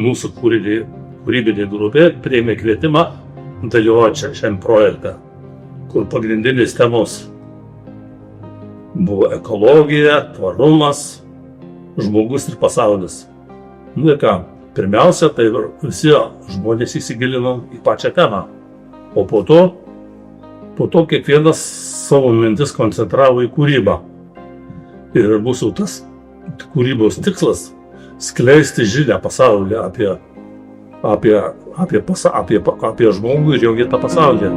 mūsų kūrybinė grupė priėmė kvietimą dalyvauti šiam projekte, kur pagrindinės temos buvo ekologija, tvarumas, žmogus ir pasaulis. Nu ir ką, pirmiausia, tai visi žmonės įsigilino į pačią temą, o po to kiekvienas savo mintis koncentravo į kūrybą. Ir mūsų tas kūrybos tikslas – skleisti žinią pasaulyje apie žmogų ir jo vietą pasaulyje.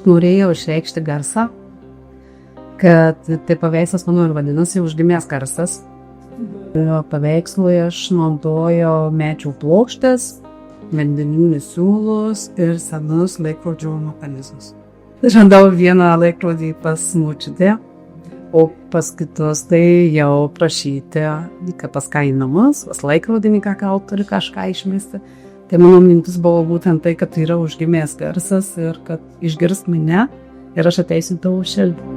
Norėjau išreikšti garsą, kad tai paveikslas mano ir vadinasi Užgimęs garsas. Paveikslui aš naudojau medžių plokštes, vandeninius siūlus ir senus laikrodžių mechanizmus. Radau vieną laikrodį pas močiutę, o pas kitus tai jau prašyti, kad pas ką į namus, pas laikrodininką gal turi kažką išmesti. Tai mano mintis buvo būtent tai, kad tai yra užgimęs garsas ir kad išgirs mane ir aš ateisiu tavo širdį.